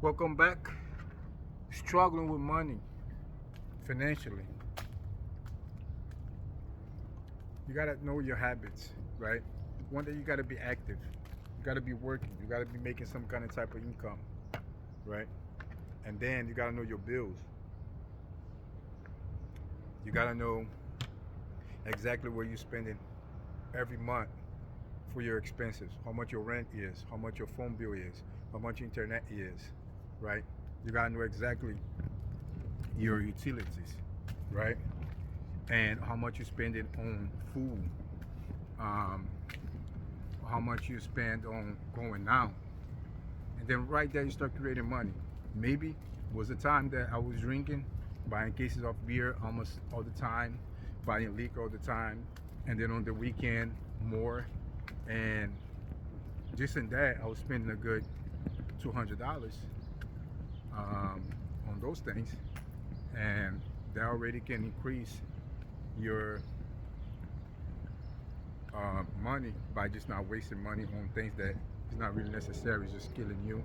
Welcome back. Struggling with money financially. You gotta know your habits, right? One day you gotta be active. You gotta be working. You gotta be making some kind of type of income, right? And then you gotta know your bills. You gotta know exactly where you're spending every month for your expenses, how much your rent is, how much your phone bill is, how much internet is, right? You gotta know exactly your utilities, right? And how much you spending on food, um, how much you spend on going out, and then right there you start creating money. Maybe was the time that I was drinking, buying cases of beer almost all the time, buying liquor all the time, and then on the weekend more, and just in that I was spending a good $200 on those things, and that already can increase your money by just not wasting money on things that is not really necessary, it's just killing you.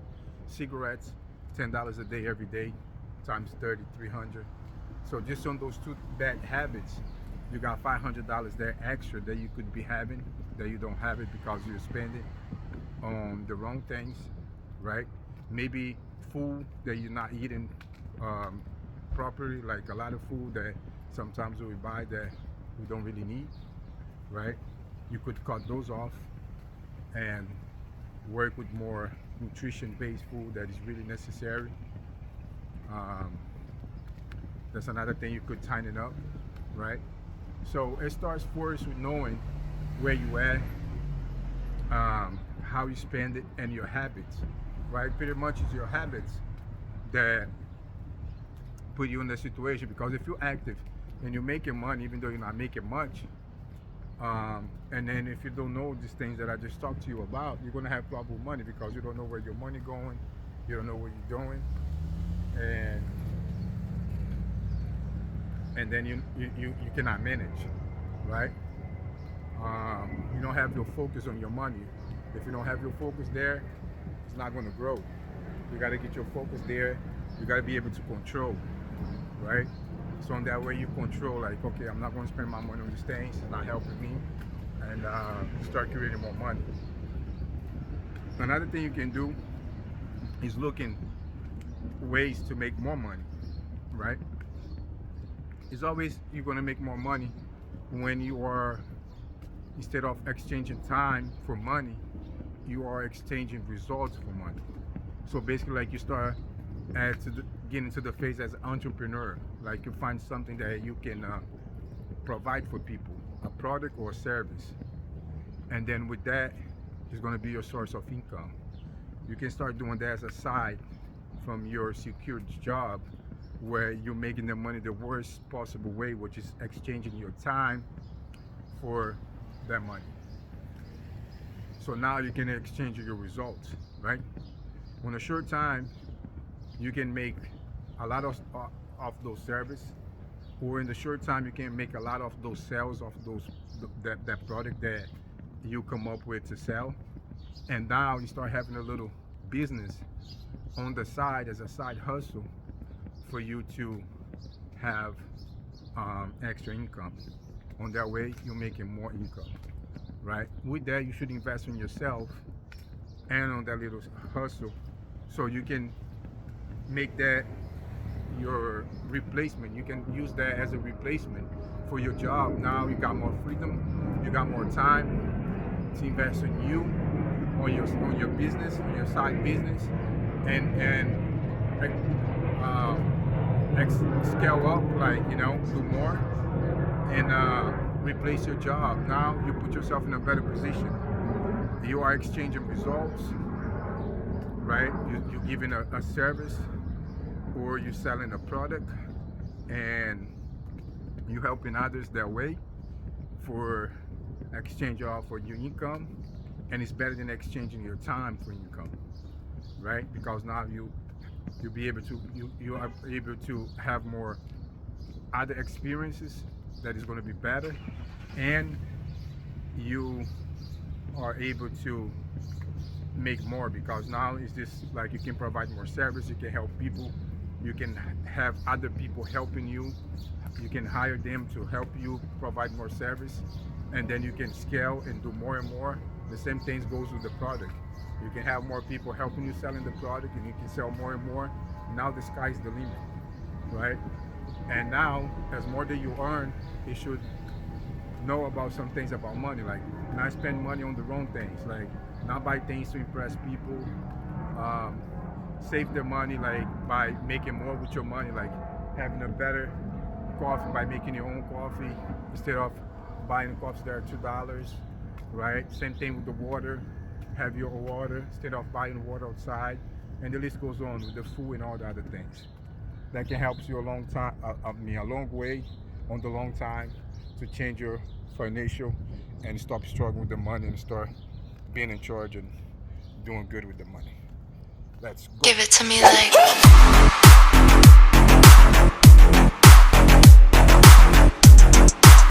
Cigarettes, $10 a day every day, times 30, 300. So just on those two bad habits, you got $500 there extra that you could be having that you don't have it because you're spending on the wrong things, right? Maybe food that you're not eating um, properly, like a lot of food that sometimes we buy that we don't really need, right? You could cut those off and work with more nutrition-based food that is really necessary. Um, that's another thing you could tighten up, right? So it starts first with knowing where you at, how you spend it, and your habits, right? Pretty much it's your habits that put you in the situation, because if you're active and you're making money even though you're not making much, and then if you don't know these things that I just talked to you about, you're gonna have problem with money because you don't know where your money going, you don't know what you're doing, and then you cannot manage, right? You don't have your focus on your money. If you don't have your focus there, it's not going to grow. You got to get your focus there. You got to be able to control, right? So in that way you control, like, okay, I'm not going to spend my money on these things, it's not helping me, and start creating more money. Another thing you can do is looking ways to make more money, right? It's always you're going to make more money when you are, instead of exchanging time for money, you are exchanging results for money. So basically, like, you start get into the phase as an entrepreneur. Like, you find something that you can provide for people, a product or a service, and then with that, it's going to be your source of income. You can start doing that as a side from your secured job, where you're making the money the worst possible way, which is exchanging your time for that money. So now you can exchange your results, right? On a short time, you can make a lot of those service, or in the short time you can make a lot of those sales of that product that you come up with to sell. And now you start having a little business on the side as a side hustle for you to have extra income. On that way you're making more income, right? With that, you should invest in yourself and on that little hustle, so you can make that your replacement. You can use that as a replacement for your job. Now you got more freedom, you got more time to invest in you, on your business, on your side business, and scale up, like, do more, and replace your job. Now you put yourself in a better position. You are exchanging results, right? You're giving a service, or you're selling a product, and you helping others that way for exchange off for your income. And it's better than exchanging your time for income, right? Because now you'll be able to you are able to have more other experiences that is going to be better, and you are able to make more, because now it's just like you can provide more service, you can help people, you can have other people helping you, you can hire them to help you provide more service, and then you can scale and do more and more. The same thing goes with the product. You can have more people helping you selling the product, and you can sell more and more. Now the sky's the limit, right? And now, as more that you earn, you should know about some things about money, like not spend money on the wrong things, like not buy things to impress people. Um, Save the money, like by making more with your money, like having a better coffee by making your own coffee instead of buying coffees that are $2, right? Same thing with the water. Have your own water instead of buying water outside, and the list goes on with the food and all the other things. That can help you a long time. A long way, on the long time, to change your financial and stop struggling with the money and start being in charge and doing good with the money. Let's go. Give it to me like